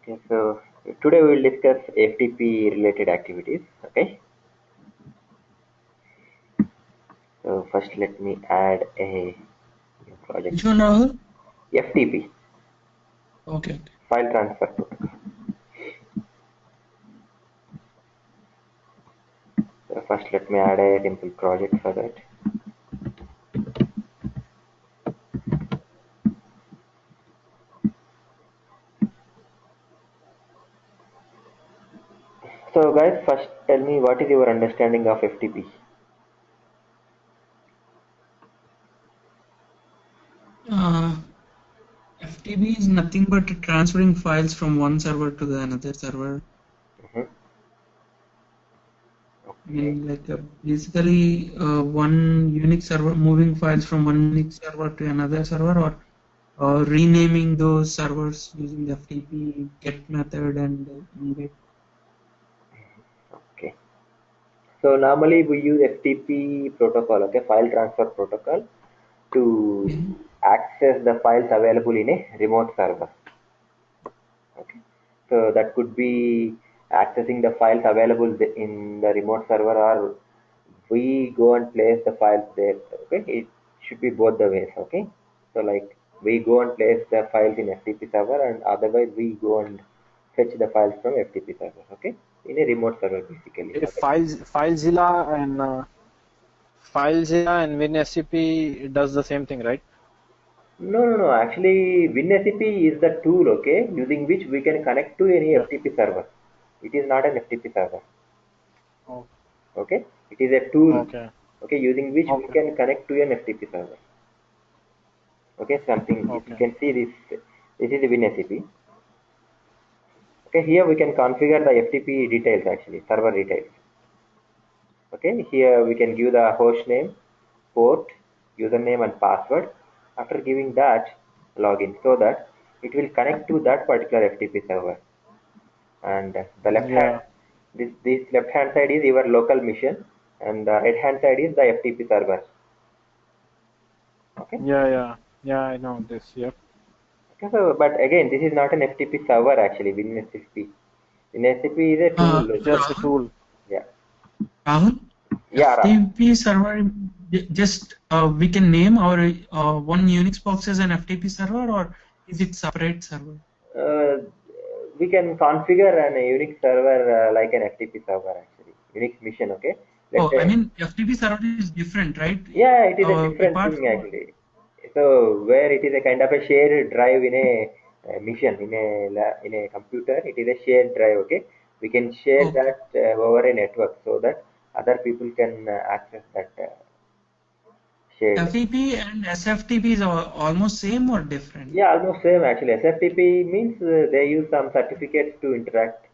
Okay, so today we will discuss FTP related activities. Okay, so first let me add a new project. Which one, Rahul? FTP, Okay. file transfer protocol. So first let me add a simple project for that. So guys, first tell me what is your understanding of FTP? Uh, FTP is nothing but transferring files from one server to the another server. Mhm. I Okay. mean, like basically one Unix server moving files from one Unix server to another server, or renaming those servers using the FTP get method and get. Okay. So normally we use FTP protocol, okay, file transfer protocol, to Mhm. access the files available in a remote server. Okay, so that could be accessing the files available in the remote server, or we go and place the files there. Okay, it should be both the ways. Okay, so like we go and place the files in FTP server, and otherwise we go and fetch the files from FTP server. Okay, in a remote server basically. If Okay. FileZilla and WinSCP does the same thing, right? No, no, no. Actually, WinSCP is the tool, okay, using which we can connect to any Yeah. FTP server. It is not an FTP server. Oh, Okay, it is a tool, okay. okay, using which we Okay. can connect to an FTP server. Okay, something, if you Okay. can see this is the WinSCP. Okay, here we can configure the FTP details, actually server details. Okay, here we can give the host name, port, username and password. After giving that, login, so that it will connect to that particular FTP server. And the left hand, Yeah. this left hand side is your local machine, and the right hand side is the FTP server. Okay. Yeah. Yeah. Yeah. I know this. Yep. Okay, so, but again, this is not an FTP server actually. WinSCP. WinSCP is a tool. It's Okay. just a Rahul, tool. Yeah. Rahul, Yeah, Ram. FTP server just we can name our one Unix box as an FTP server, or is it separate server? Uh, we can configure an Unix server like an FTP server actually. Unix mission. Okay. Let's Oh, I say, mean, FTP server is different, right? yeah, it is a different Apart thing from actually. So where it is a kind of a shared drive in a mission in a computer, it is a shared drive. Okay, we can share okay, that over a network so that other people can access that shared. FTP and SFTP is almost same or different? Yeah, almost same actually. SFTP means they use some certificates to interact.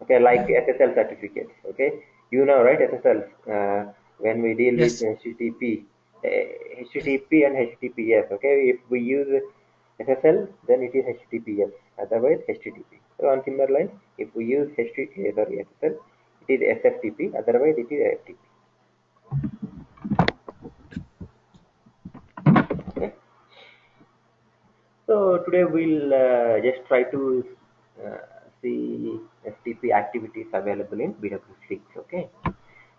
Okay, like Yeah. SSL certificates. Okay, you know, right? SSL. When we deal with Yes. Yes. HTTP and HTTPS. Okay, if we use SSL, then it is HTTPS. Otherwise, HTTP. So on similar lines, if we use SSL, it is SFTP. Otherwise, it is FTP. Okay. So today we'll just try to uh, see FTP activities available in BW6. Okay.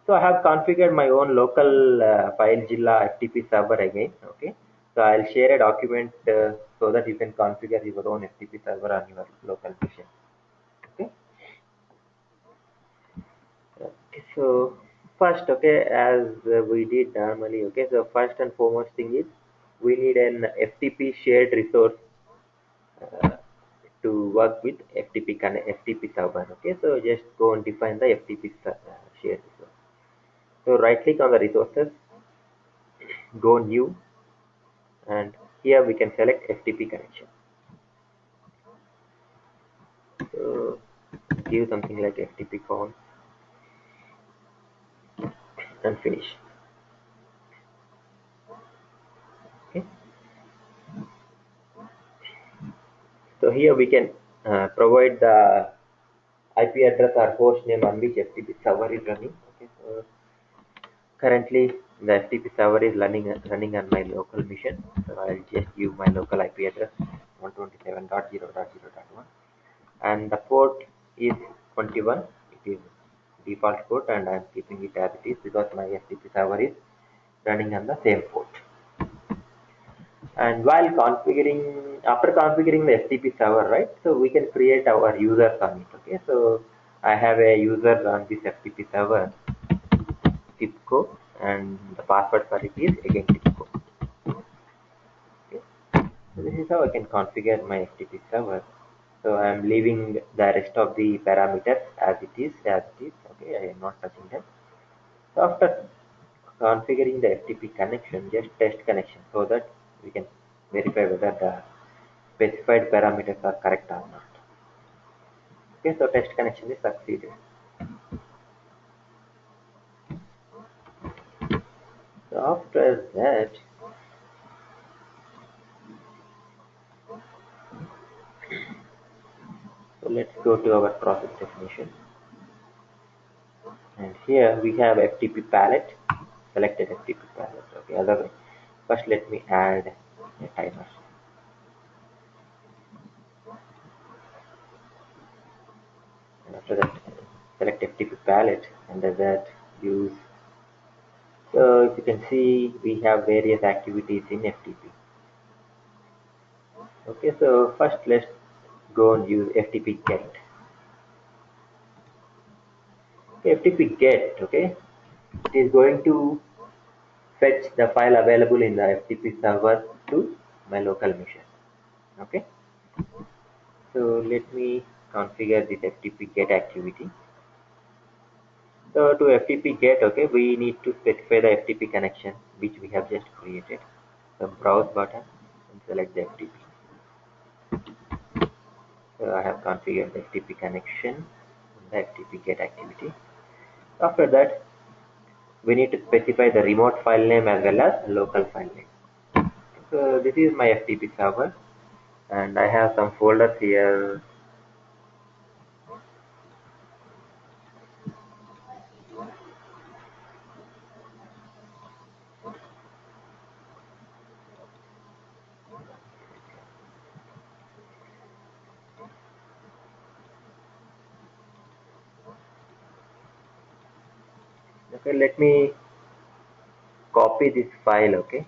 So I have configured my own local FileZilla FTP server again. Okay. So I'll share a document so that you can configure your own FTP server on your local machine. Okay. Okay. So first, okay, as we did normally. Okay. So first and foremost thing is we need an FTP shared resource uh, to work with FTP server. Okay, so just go and define the FTP shared resource. So right click on the resources, go new, and here we can select FTP connection. So give something like FTP con and finish. Okay, so here we can provide the IP address or host name on which FTP server is running. Okay, so currently the FTP server is running on my local machine, so I'll just give my local IP address. 127.0.0.1, and the port is 21. It is default port, and I am keeping it as it is because my FTP server is running on the same port. And while configuring, after configuring the FTP server, right, so we can create our users on it. Okay, so I have a user on this FTP server, TIBCO, and the password for it is again TIBCO. Okay, so this is how I can configure my FTP server. So I am leaving the rest of the parameters as it is. Okay, I am not touching them. So after configuring the FTP connection, just test connection so that we can verify whether the specified parameters are correct or not. Okay, so test connection is succeeded. So after that, so let's go to our process definition. And here we have FTP palette, selected FTP palette. Okay, otherwise, first let me add a timer. And after that, select FTP palette. Under that, use. So if you can see, we have various activities in FTP. Okay, so first let's go and use FTP get. Okay, FTP get, okay, it is going to fetch the file available in the FTP server to my local machine. Okay, so let me configure this FTP get activity. So to FTP get, okay, we need to specify the FTP connection which we have just created. So browse button and select the FTP. So I have configured the FTP connection in the FTP get activity. After that, we need to specify the remote file name as well as local file name. So this is my FTP server, and I have some folders here. Okay, let me copy this file, okay,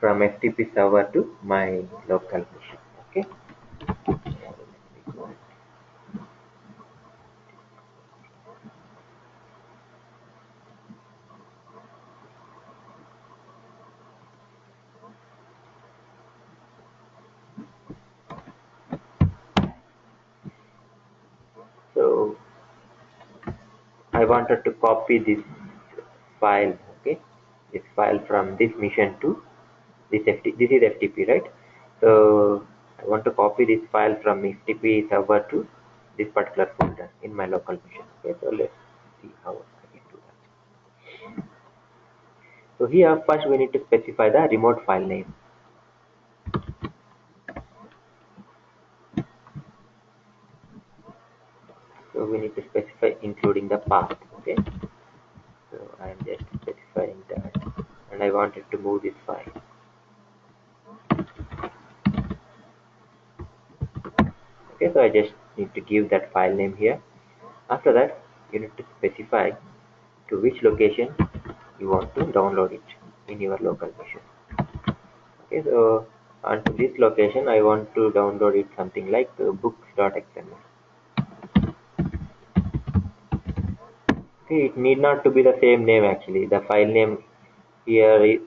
from FTP server to my local machine. Okay. So I wanted to copy this file, okay, this file from this machine to this FTP. This is FTP, right? So I want to copy this file from FTP server to this particular folder in my local machine. Okay, so let's see how I can do that. So here first we need to specify the remote file name. So we need to specify including the path. Okay, so I am just specifying that, and I wanted to move this file. Okay, so I just need to give that file name here. After that, you need to specify to which location you want to download it in your local machine. Okay, so onto this location I want to download it something like books.xml. Okay, it need not to be the same name actually. The file name here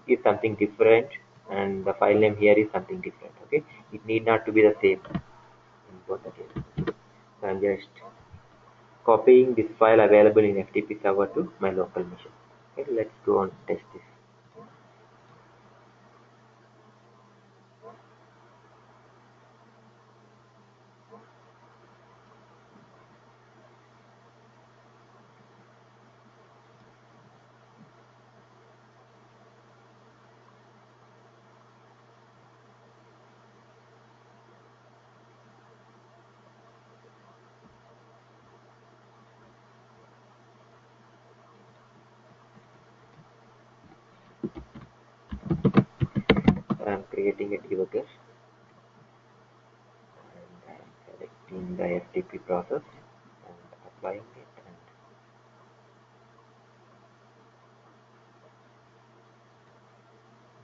is something different, and the file name here is something different. Okay, it need not to be the same in both the cases. So I'm just copying this file available in FTP server to my local machine. Okay, let's go and test this. I'm creating a debugger. taking the FTP process and applying it and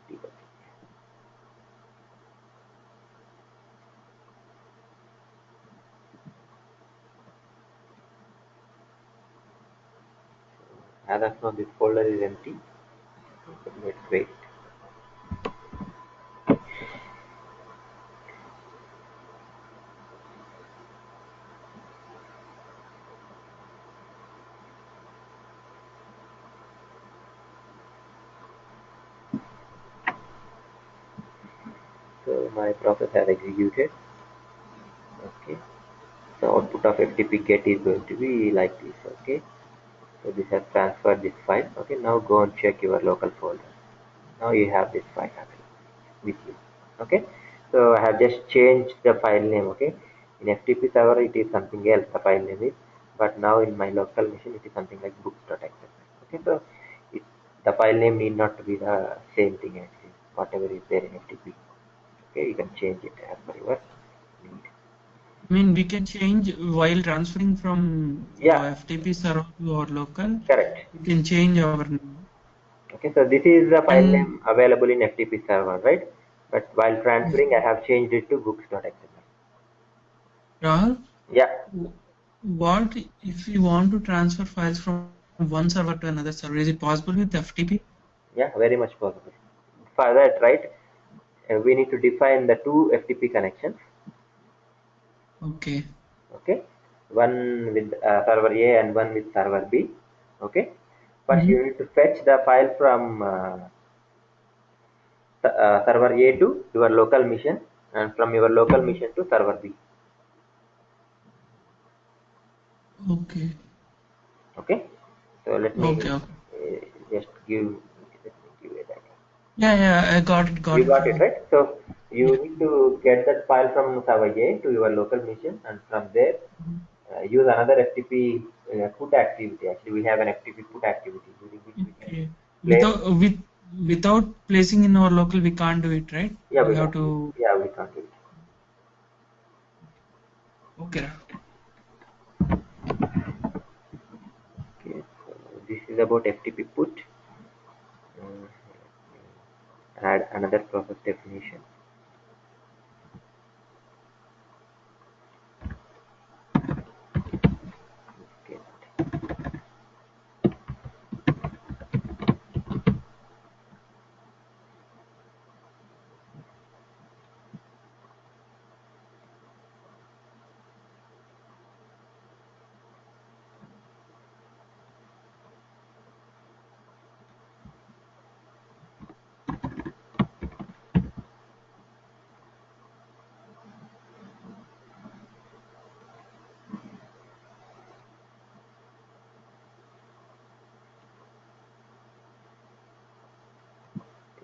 debugging. As of now, this folder is empty. Let's wait. So my process has executed. Okay. So output of FTP get is going to be like this. Okay. So this has transferred this file. Okay. Now go and check your local folder. Now you have this file with you. Okay. So I have just changed the file name. Okay. In FTP server it is something else. The file name is, but now in my local machine it is something like books.xml. Okay. So it, the file name need not to be the same thing actually. Whatever is there in FTP. Okay. You can change it as per your need. I mean, we can change while transferring from Yeah. FTP server to our local. Correct. We can change our name. Okay, so this is the file And name available in FTP server, right? But while transferring, I have changed it to books.xml. Rahul, Yeah, what if we want to transfer files from one server to another server? Is it possible with FTP? yeah, very much possible. For that, right, we need to define the two FTP connections. Okay. Okay, one with server A and one with server B. Okay, first Mm-hmm. you need to fetch the file from server A to your local machine, and from your local machine to server B. Okay. Okay, so let me Okay. Okay. just give a data. Yeah. I got it. You Got it, got it, Rahul. right? So you Yeah. need to get that file from server A to your local machine, and from there Mhm. use another FTP put activity. Actually, we have an FTP put activity during which we can Okay. place. Without placing in our local, we can't do it, right? Yeah, We we have can't. to. Yeah, we can't do it. Okay, Rahul. Okay, so this is about FTP put. Uh, Add another process definition. Okay.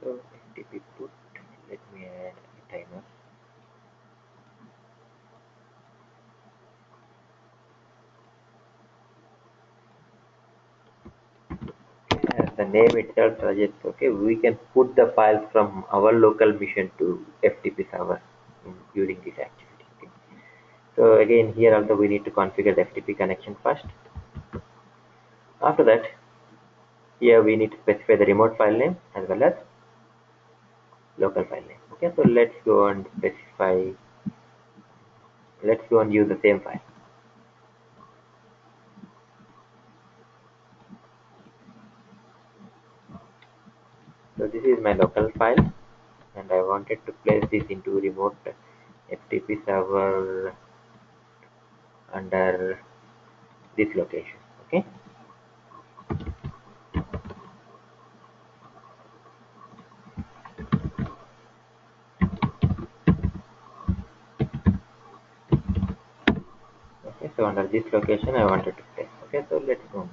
So FTP put. Let me add a timer. As the name itself suggests, okay, we can put the files from our local machine to FTP server during this activity. Okay. So again, here also we need to configure the FTP connection first. After that, here we need to specify the remote file name as well as local file name. Okay, so let's go and specify. Let's go and use the same file. So this is my local file, and I wanted to place this into remote FTP server under this location. Okay. Okay, so under this location I wanted to place. Okay, so let's go.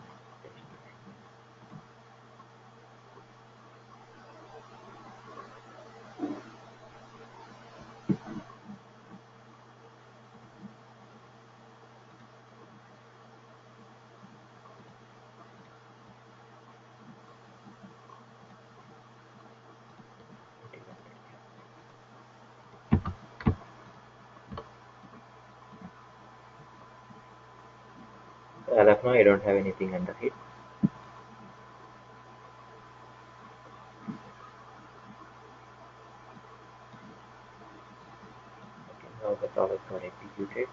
As of now, I don't have anything under it. Okay, now the process got executed.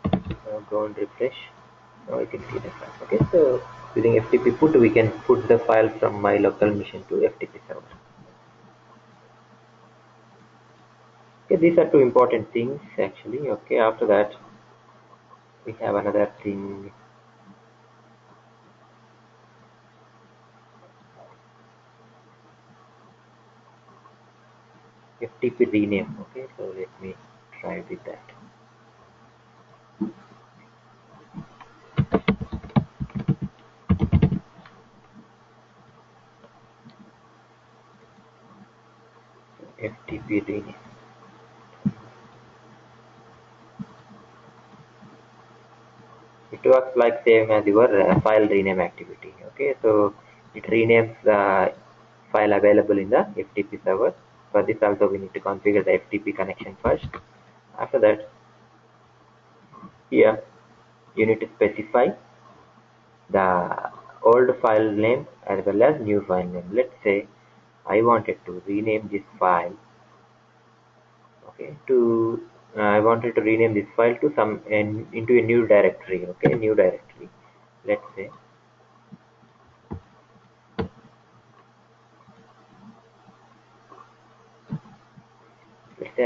Now go and refresh. Now you can see the file. Okay, so using FTP put, we can put the file from my local machine to FTP server. Okay, these are two important things actually. Okay, after that we have another thing. FTP rename. Okay, so let me try with that. FTP rename. It works like same as your file rename activity. Okay, so it renames the file available in the FTP server. For this also we need to configure the FTP connection first. After that, here you need to specify the old file name as well as new file name. Let's say I wanted to rename this file. Okay, I wanted to rename this file to into a new directory. Okay, new directory. Let's say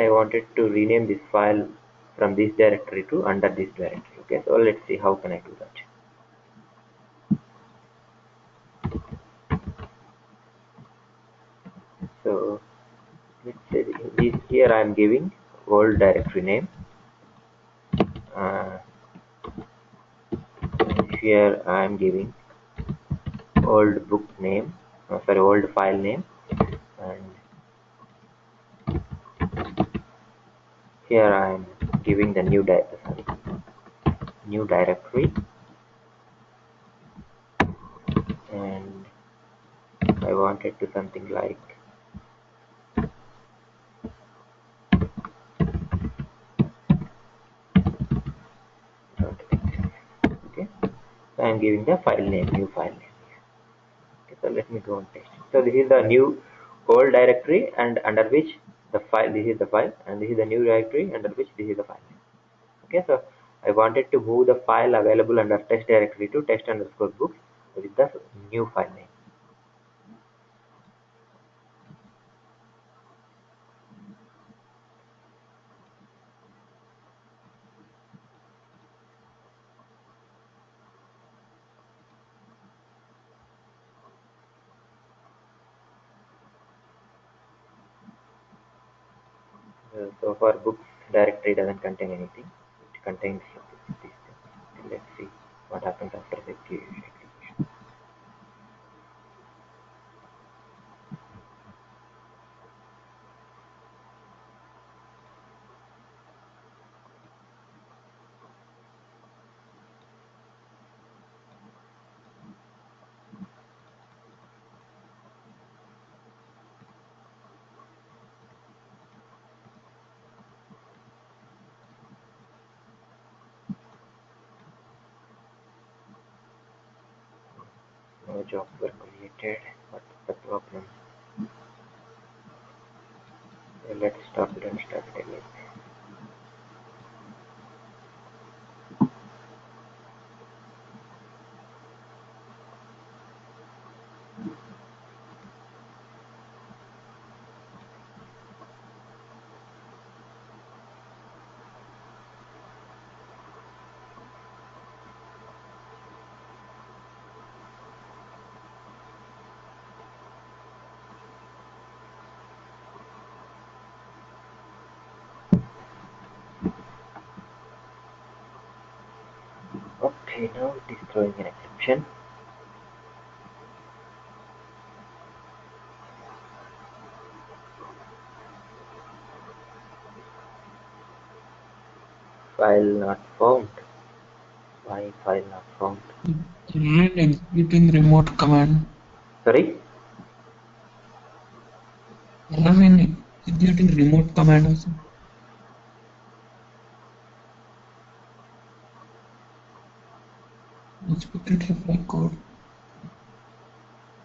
I wanted to rename this file from this directory to under this directory. Okay, so let's see how can I do that. So let's say this here I am giving old directory name. Uh, here I am giving old book name, old file name, and here I am giving the new directory, and I wanted to something like okay. So I am giving the file name, new file name. Okay, so let me go and test. So this is the new old directory, and under which the file, this is the file, and this is the new directory under which this is the file. Okay, so I wanted to move the file available under test directory to test underscore books with the new file name. So for books directory doesn't contain anything. It contains this thing. Let's see what happens after the execution. No jobs were created. What's the problem? Let's stop it and start it again. Okay, now it is throwing an exception. File not found. Why file not found? Try executing remote command. Sorry? Error in executing remote command also. Expected reply code.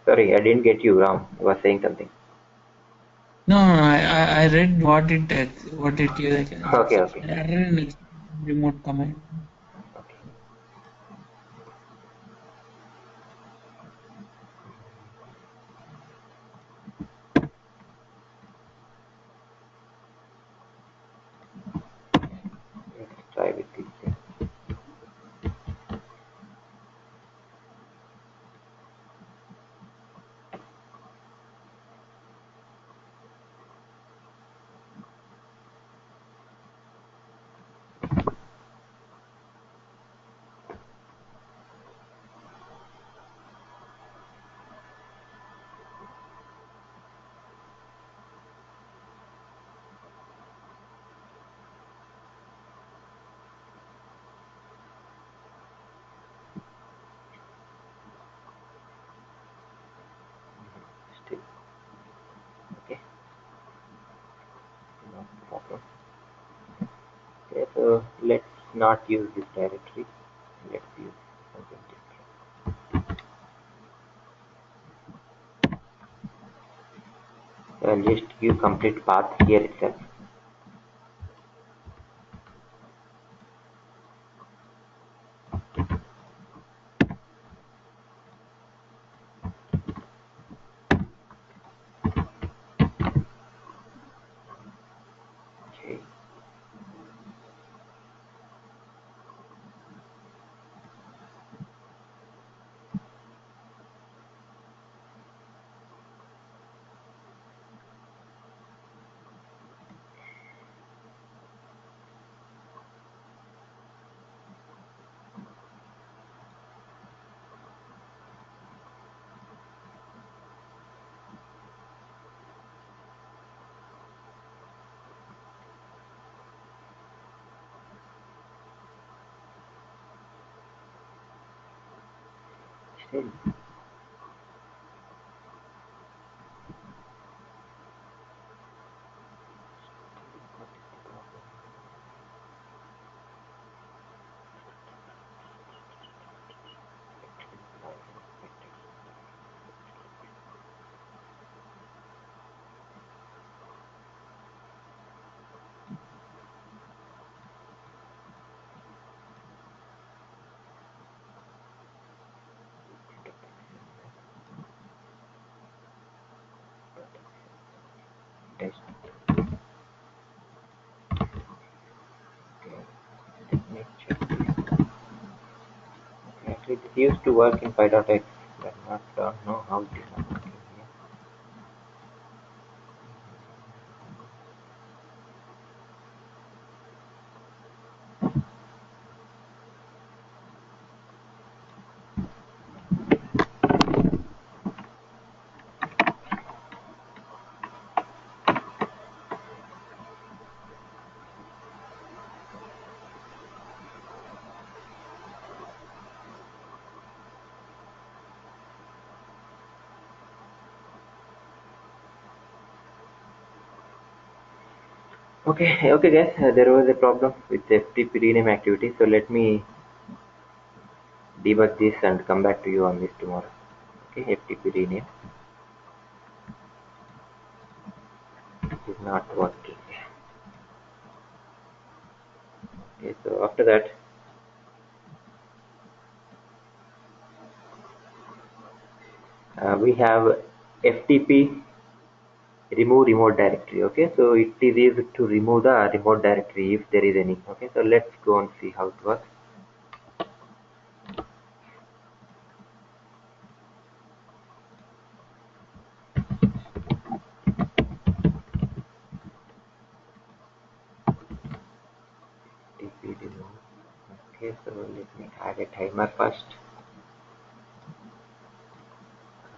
Sorry, I didn't get you, Ram. You were saying something. No, I read what it is. Okay, It's okay. error in remote command. Okay. Let's try with this thing. Still. Okay. No problem. Okay, so let's not use this directory. Let's use something different. So I'll just give complete path here itself. Okay. Still. What is the problem? Test. Okay. Let me check this. Okay, actually, this used to work in Py.x, but not don't know how it is not working here. Okay, okay, guys. There was a problem with the FTP rename activity, so let me debug this and come back to you on this tomorrow. Okay, FTP rename is not working. Okay, so after that, we have FTP remove remote directory. Okay, so it is easy to remove the remote directory if there is any. Okay, so let's go and see how it works. FTP remove. Okay, so let me add a timer first.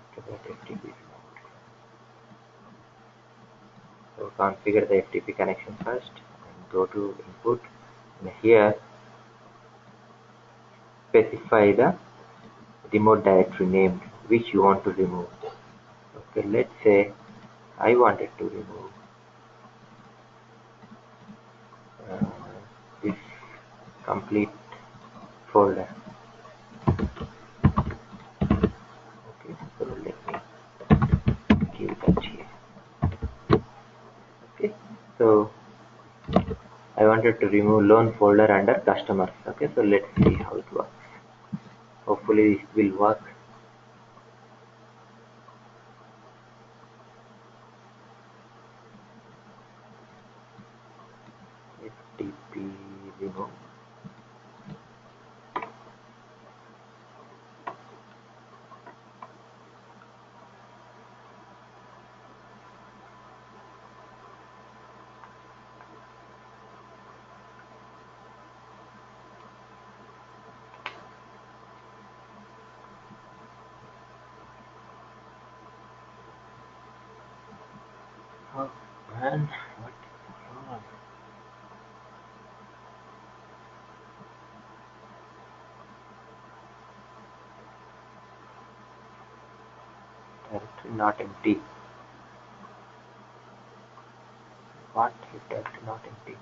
After that, FTP remove. So configure the FTP connection first and go to input. And here specify the remote directory name which you want to remove. Okay, let's say I wanted to remove uh, this complete folder. wanted to remove loan folder under customers. Okay, so let's see how it works. Hopefully it will work. FTP remove. Oh man, what is wrong? Directory not empty. What if directory not empty?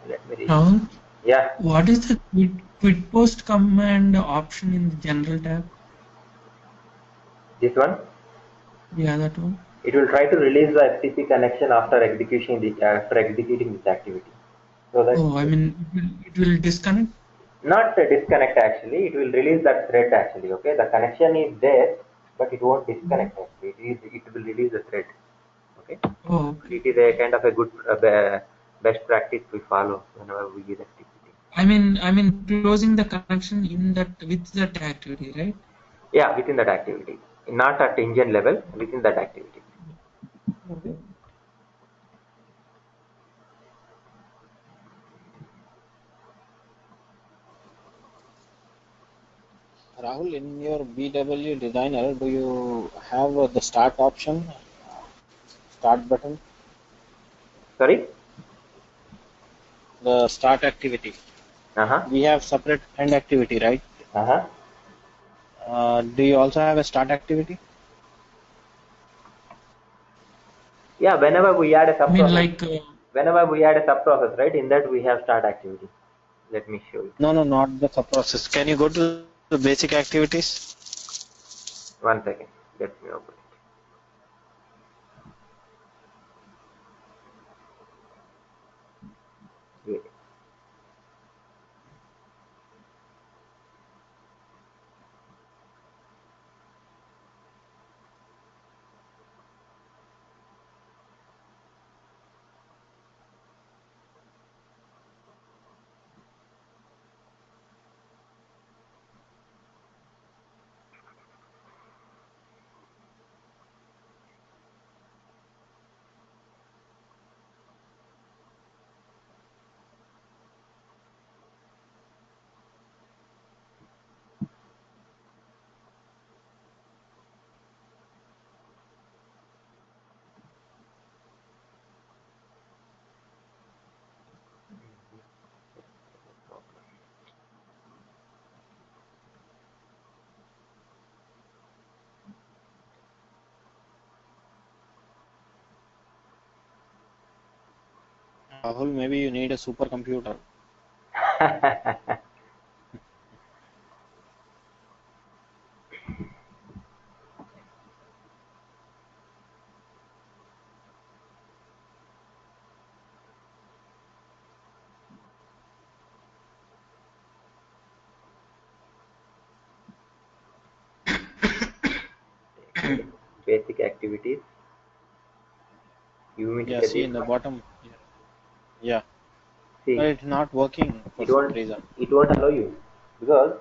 Let me read. Rahul, Yeah, what is the quit post command option in the general tab? this one. Yeah, that one. It will try to release the FTP connection after executing this activity. So that Oh, I mean, it will disconnect. not disconnect actually. It will release that thread actually. Okay, the connection is there, but it won't disconnect actually. It will release the thread. Okay, Oh, and okay. it is a kind of a good best practice we follow whenever we use FTP. I mean, closing the connection in that with that activity, right? Yeah, within that activity, not at engine level, within that activity. Okay. Rahul, in your BW designer, do you have the start option, start button, Sorry. the start activity? Uh-huh. We have separate end activity, right? Uh-huh. Do you also have a start activity? Yeah, whenever we add a I mean, subprocess, like, right, in that we have start activity. Let me show you. No, not the subprocess. Can you go to the basic activities? 1 second. Let me open it. Yeah. Rahul, maybe you need a supercomputer. Basic activities. You mean to Yeah, say see this in the one? bottom. Yeah, but See, it's not working for it some won't reason. it won't allow you because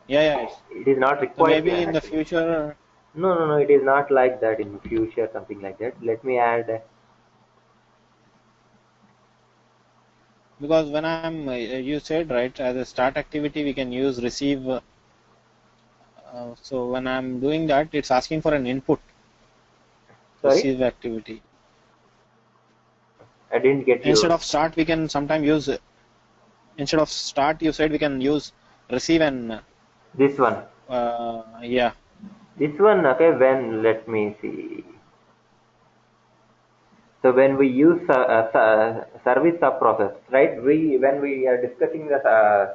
Yeah. it is not So required maybe here in the actually. future, No. It is not like that in future, something like that. Let me add. because when you said right, as a start activity, we can use receive. So when I'm doing that, it's asking for an input, Sorry, receive activity. I didn't get Instead you. of start, we can sometimes use, instead of start, you said we can use receive and, This one. yeah. This one, okay, when, let me see. So when we use service subprocess, right? When we are discussing the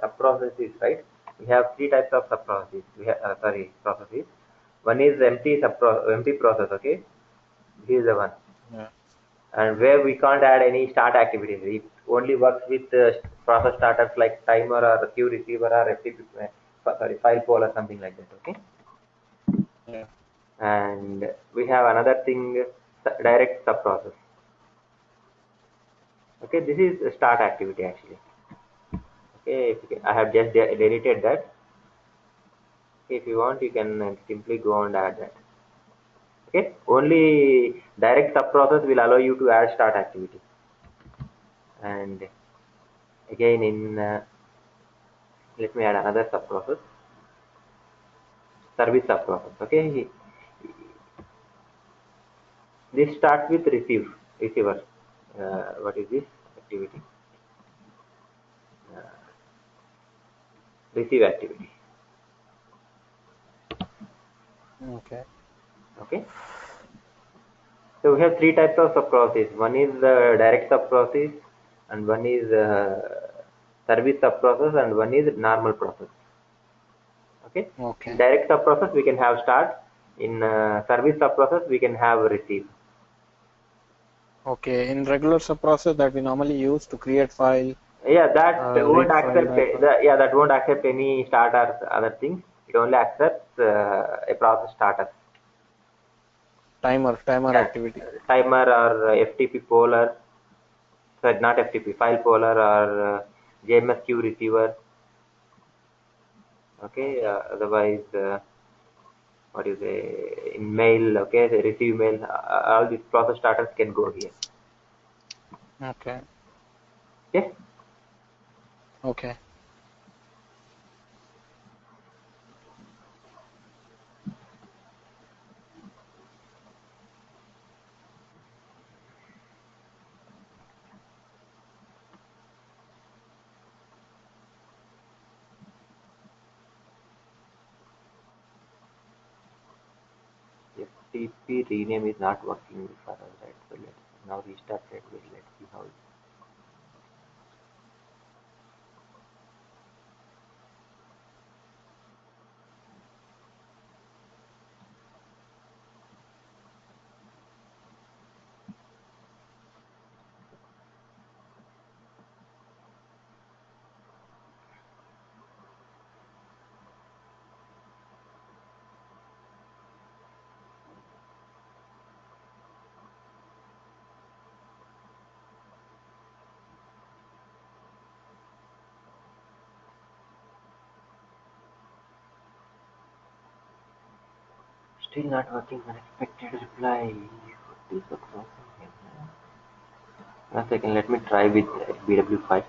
subprocesses, right? We have three types of subprocesses. We have processes. One is empty process, okay? This is the one, Yeah. and where we can't add any start activities. It only works with process starters like timer or queue receiver or FTP, file pool or something like that, okay? Yeah. And we have another thing, direct subprocess. Okay, this is a start activity actually. Okay, if you I have just deleted that. If you want, you can simply go and add that. Okay, only direct subprocess will allow you to add start activity. And again, in let me add another subprocess, service subprocess. Okay, this starts with receiver. What is this activity? Uh, receive activity. Okay. Okay. So we have three types of subprocess. One is the direct subprocess, and one is service subprocess, and one is normal process. Okay. In Okay. direct subprocess we can have start. In service subprocess we can have receive. Okay. In regular subprocess that we normally use to create file, Yeah, that won't read file, accept. write file, Yeah, that won't accept any start or other things. It only accepts a process starter. timer Yeah, activity. timer or FTP poller. Sorry, not FTP, file poller or JMS queue receiver. Okay, Okay. otherwise, what you say, in mail, okay, the receive mail, all these process starters can go here. Okay. Okay, Okay. FTP rename is not working for us, right? So let's now restart it. Let's see how it. Still not working. Unexpected reply. What is the problem here? One second. Let me try with BW5.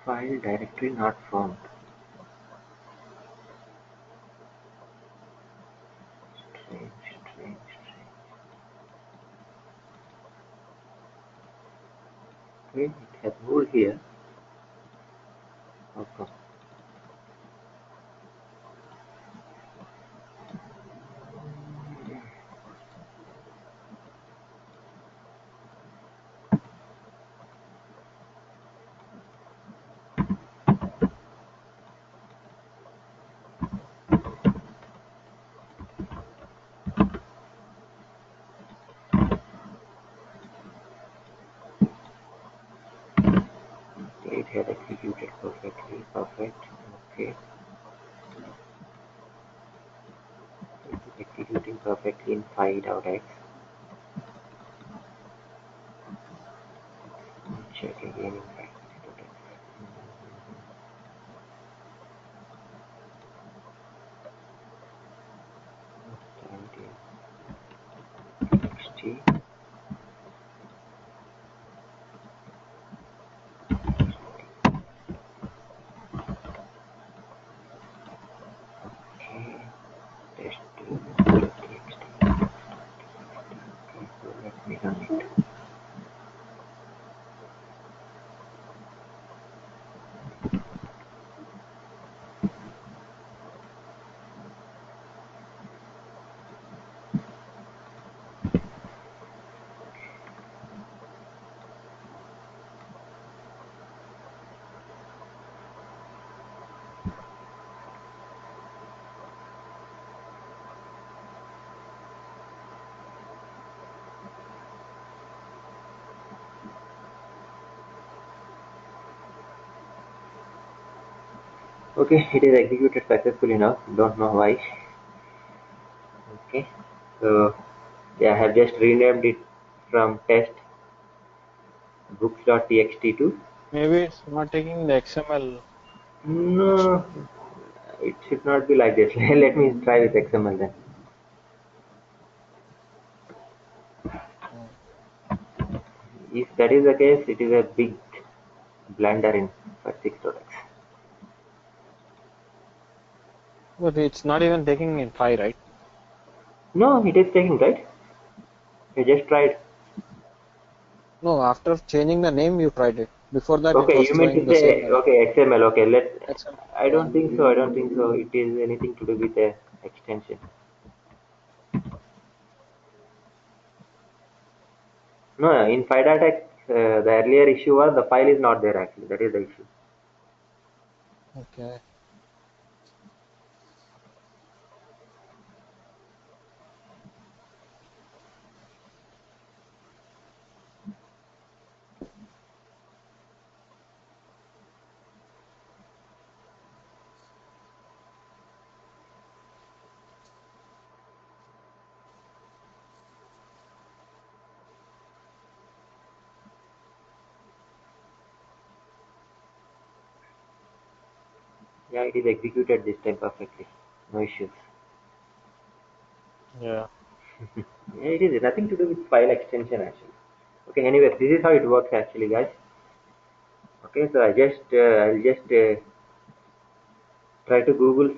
File directory not found. Strange, strange, strange. Okay, it has moved here. Okay. It had executed perfectly. Perfect. Okay. It is executing perfectly in Phi.x. Check again in Phi.x. XT. Okay. Test2.txt. Okay, so let me run it. Okay, it is executed successfully now. Don't know why. Okay, so yeah, I have just renamed it from test books.txt to Maybe it's not taking the XML. no. It should not be like this. Let me try with XML then. Mm. If that is the case, it is a big blunder in Fat6.x. But it's not even taking in Phi, right? No, it is taking right. I just tried. No, after changing the name, you tried it. Before that, it Okay, was you mean to throwing the same say error. okay XML? Okay, let. XML. I Yeah. don't think so. I don't think so. It is anything to do with the extension. No, no, in Phi.x, the earlier issue was the file is not there actually. That is the issue. Okay. Yeah, it is executed this time perfectly. No issues. Yeah. Yeah, it is nothing to do with file extension actually. Okay, anyway, this is how it works actually, guys. Okay, so I'll just try to Google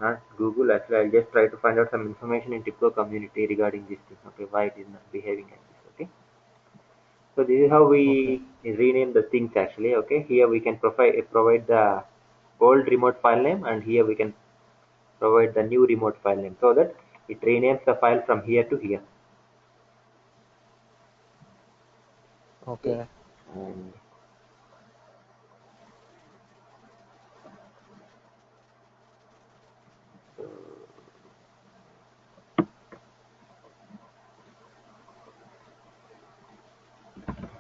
not Google actually. I'll just try to find out some information in TIBCO community regarding this thing. Okay, why it is not behaving like this. Okay, so this is how Okay. we rename the things actually. Okay, here we can provide the old remote file name, and here we can provide the new remote file name so that it renames the file from here to here. Okay, Okay. and so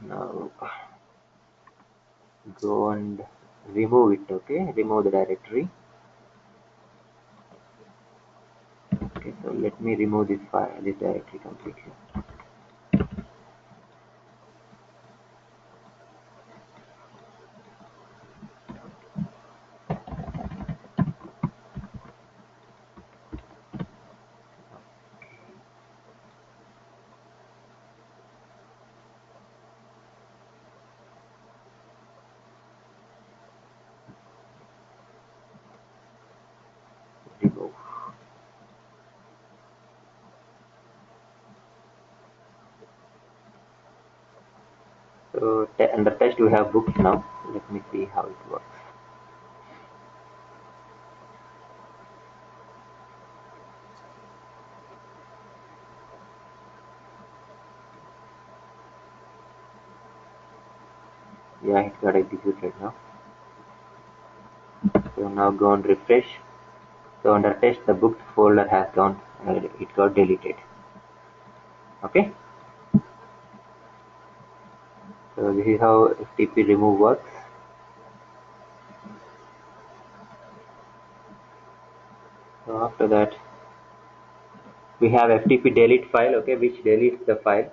now go and remove it. Okay, remove the directory. Okay, so let me remove this file, this directory completely. So under test we have books now. Let me see how it works. Yeah, it got executed now. So now go and refresh. So under test the books folder has gone, it got deleted. Okay. So this is how FTP remove works. So after that we have FTP delete file, okay, which deletes the file.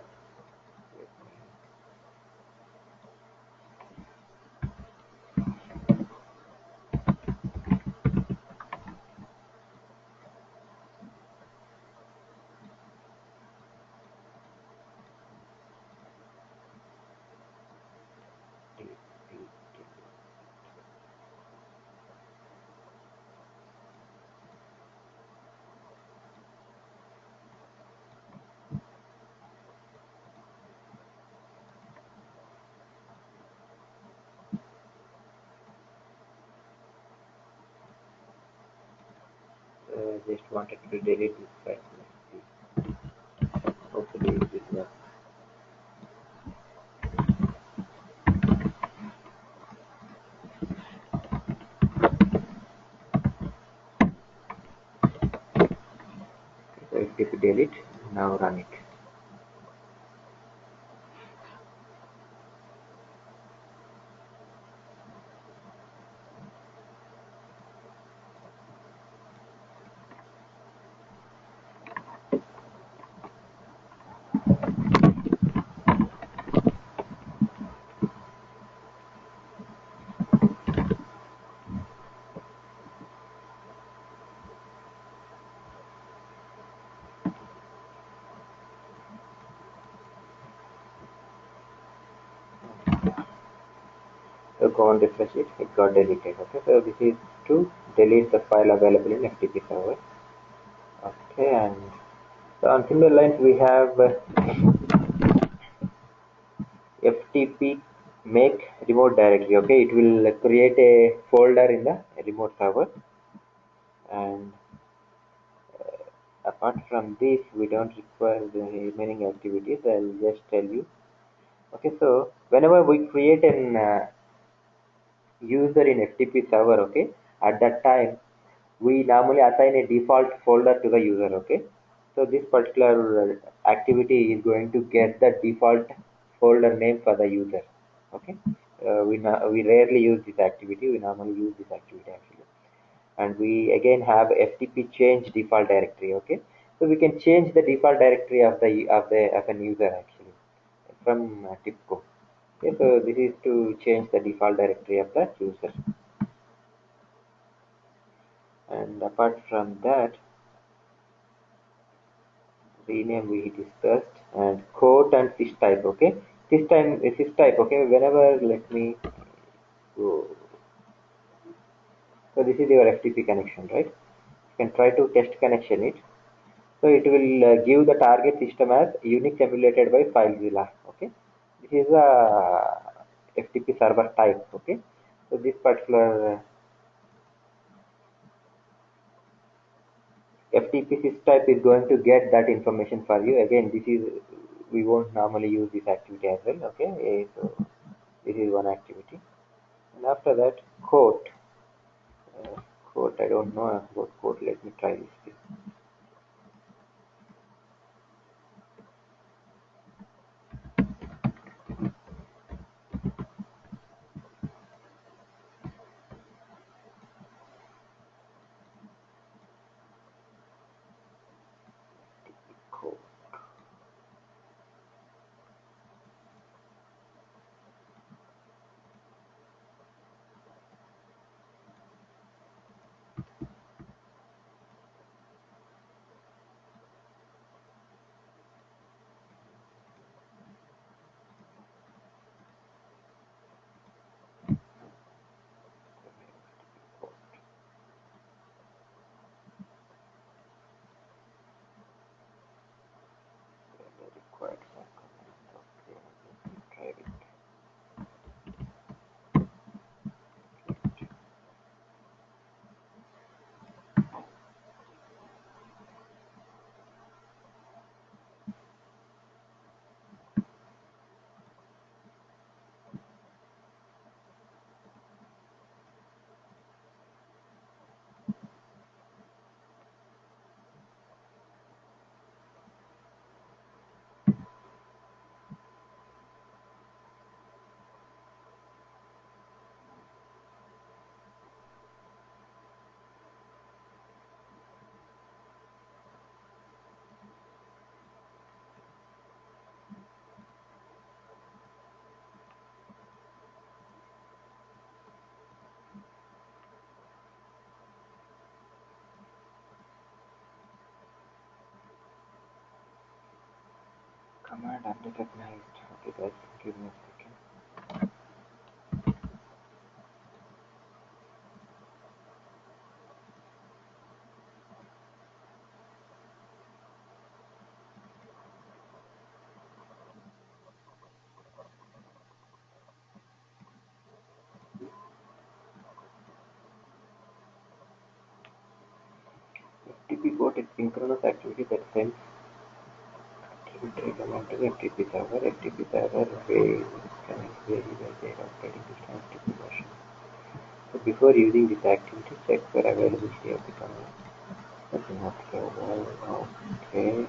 Just wanted to delete this file. Let's see. Hopefully this works. So FTP delete. Now run it. So go and refresh it. It got deleted. Okay. So this is to delete the file available in FTP server. Okay, and so on similar lines we have FTP make remote directory. Okay, it will create a folder in the remote server, and apart from this we don't require the remaining activities. I'll just tell you. Okay, so whenever we create an user in FTP server, okay, at that time we normally assign a default folder to the user. Okay, so this particular activity is going to get the default folder name for the user. Okay, we rarely use this activity. We normally use this activity actually, and we again have FTP change default directory. Okay, so we can change the default directory of an user actually from TIBCO. Okay, so this is to change the default directory of the user. And apart from that, rename we discussed, and quote and sys type. Okay, sys type. Okay, whenever let me go. So this is your FTP connection, right? You can try to test connection it. So it will give the target system as Unix emulated by FileZilla. Okay, this is a FTP server type. Okay, so this particular FTP type is going to get that information for you. Again, this is we won't normally use this activity as well. Okay, so this is one activity, and after that quote. Quote. I don't know about quote. Let me try this. Quote. command unrecognized. Okay guys, give me a second. FTP code is synchronous activity that sends command to the FTP server. FTP server will connect vary by their operating system FTP version. So before using this activity, check for availability of the command. That's not server. Okay.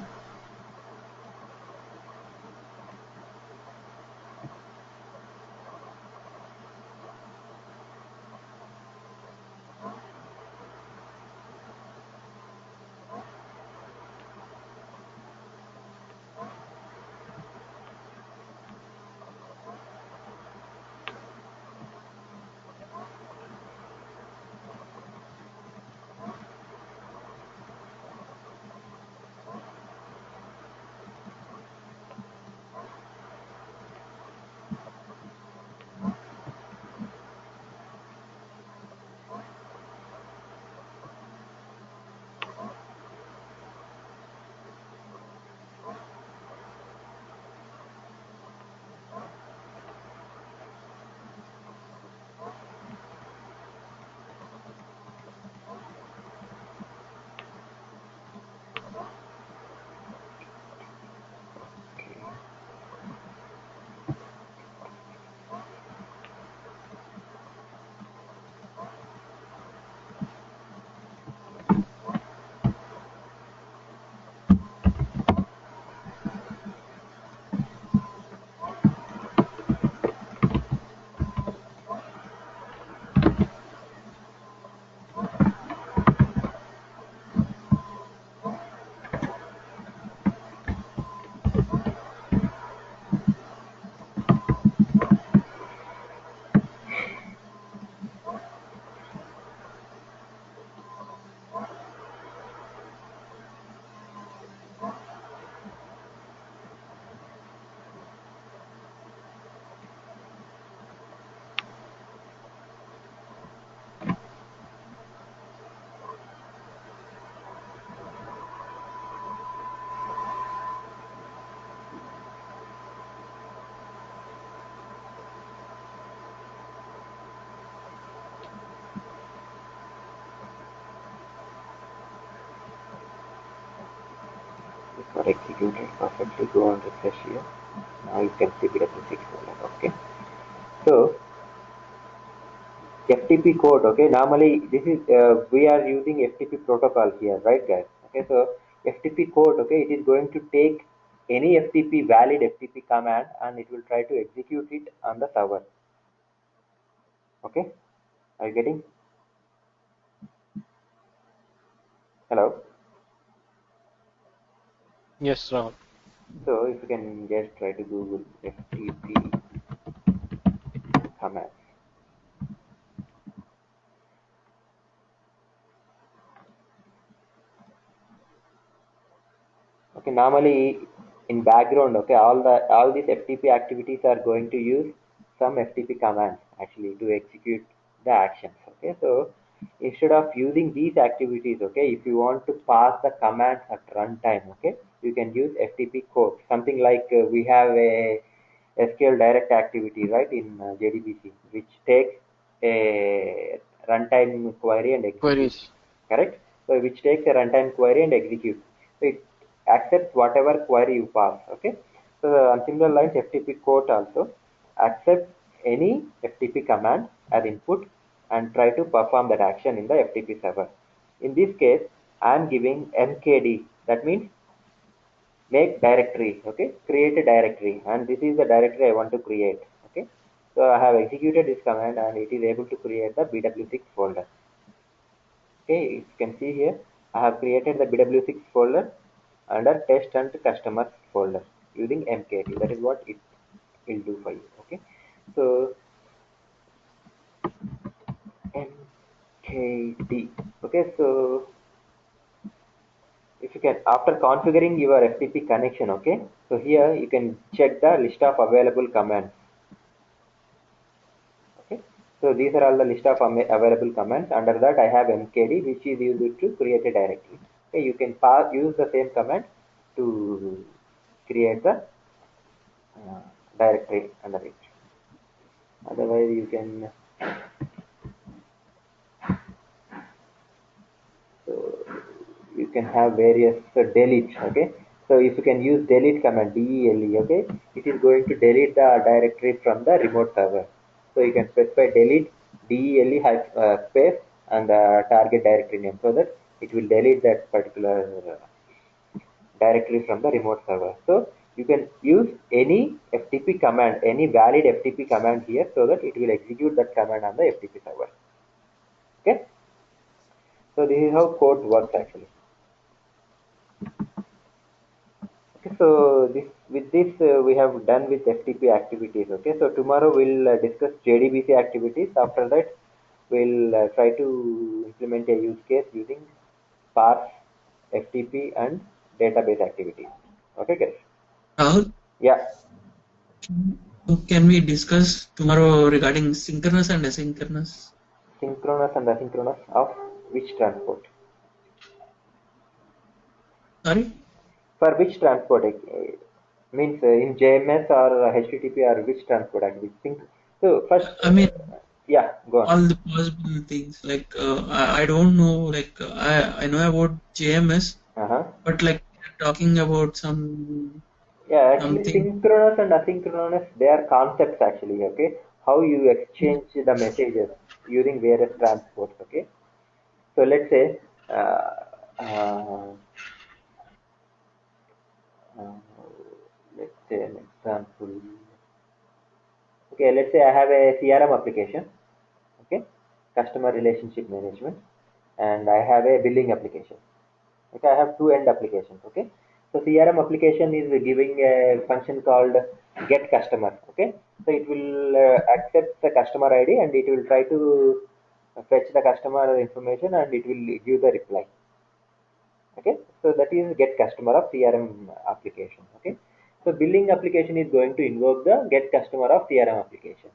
This got executed perfectly. Go and refresh here. Now you can see BW6 folder. Okay. So FTP code. Okay. Normally this is we are using FTP protocol here, right, guys? Okay. So FTP code. Okay, it is going to take any FTP valid FTP command and it will try to execute it on the server. Okay. Are you getting? Hello. Yes, Rahul. So if you can just try to Google FTP command. Okay, normally in background, okay, all these FTP activities are going to use some FTP commands actually to execute the actions. Okay, so instead of using these activities, okay, if you want to pass the commands at runtime, okay, you can use FTP code. Something like we have a SQL direct activity, right, in JDBC, which takes a runtime query and executes. Queries. Correct? So which takes a runtime query and executes. So it accepts whatever query you pass. Okay. So on similar lines, FTP code also accepts any FTP command as input and try to perform that action in the FTP server. In this case, I am giving mkd. That means make directory. Okay, create a directory, and this is the directory I want to create. Okay, so I have executed this command and it is able to create the BW6 folder. Okay, you can see here I have created the BW6 folder under test and customers folder using mkd. That is what it will do for you. Okay, so mkd. Okay, so if you can, after configuring your FTP connection, okay, so here you can check the list of available commands. Okay, so these are all the list of available commands. Under that I have mkd, which is used to create a directory. Okay, you can use the same command to create the directory under it. Otherwise you can, so you can have various delete. Okay, so if you can use delete command, DELE, okay, it is going to delete the directory from the remote server. So you can specify delete DELE space and the target directory name, so that it will delete that particular directory from the remote server. So you can use any FTP command, any valid FTP command here, so that it will execute that command on the FTP server. Okay, so this is how code works actually. Okay, so with this we have done with FTP activities. Okay, so tomorrow we'll discuss JDBC activities. After that, we'll try to implement a use case using parse, FTP, and database activities. Okay, guys. Rahul, Yeah, so can we discuss tomorrow regarding synchronous and asynchronous? synchronous and asynchronous of which transport? Sorry? For which transport? Means in JMS or HTTP or which transport actually? So first, I mean, yeah, go on. all the possible things. Like, I don't know, like, I know about JMS, Uh-huh. but like, we're talking about some Yeah, actually something. synchronous and asynchronous, they are concepts actually, okay? How you exchange the messages using various transports, okay? So let's say, uh, uh, let's say an example. Okay, let's say I have a CRM application, okay? Customer relationship management, and I have a billing application. Okay, I have two end applications. Okay, so CRM application is giving a function called get customer. Okay, so it will accept the customer ID and it will try to fetch the customer information and it will give the reply. Okay, so that is get customer of CRM application. Okay, so billing application is going to invoke the get customer of CRM application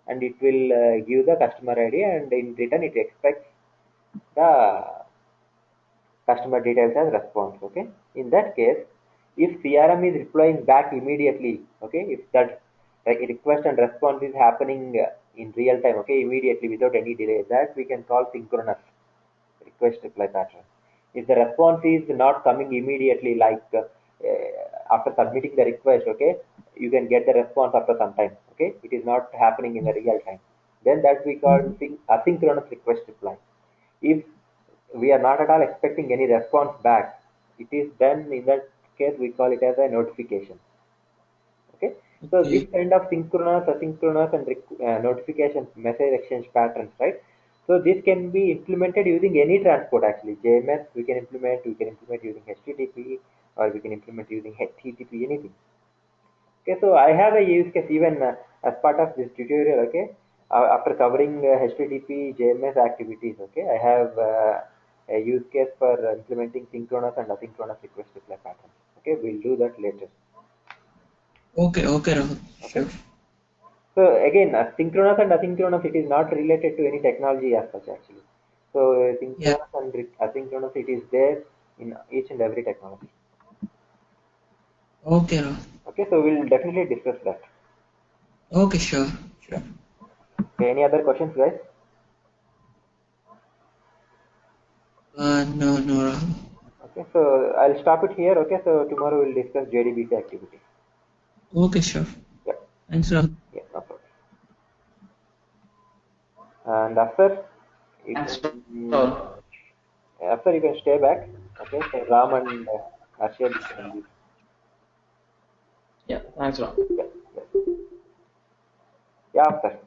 and it will give the customer ID and in return it expects the customer details as response. Okay, in that case, if CRM is replying back immediately, okay, if that like request and response is happening in real time, okay, immediately without any delay, that we can call synchronous request reply pattern. If the response is not coming immediately, like after submitting the request, okay, you can get the response after some time, okay, it is not happening in the real time, then that we call asynchronous request reply. If we are not at all expecting any response back, it is then in that case we call it as a notification. Okay, so this Okay. kind of synchronous, asynchronous, and notification message exchange patterns, right? So this can be implemented using any transport actually. JMS we can implement using HTTP, or we can implement using HTTP, anything. Okay, so I have a use case even as part of this tutorial. Okay, after covering HTTP JMS activities, okay, I have a use case for implementing synchronous and asynchronous request reply patterns. Okay, we'll do that later. Okay, okay, Rahul. Okay, Sure. so again, synchronous and asynchronous, it is not related to any technology as such actually. So Yeah. synchronous and asynchronous, it is there in each and every technology. Okay, Rahul. Okay, so we'll definitely discuss that. Okay, sure. Yeah. Sure. Okay, any other questions, guys? No, no, Rahul. Okay, so I'll stop it here. Okay, so tomorrow we'll discuss JDBC activity. Okay, sure. Yeah, Thanks, Rahul. yeah, no problem. And after you Thanks, can, Rahul. after you can stay back. Okay, so Ram and Arshad, you can leave. Yeah, thanks, Rahul. Yeah, yeah, yeah. After.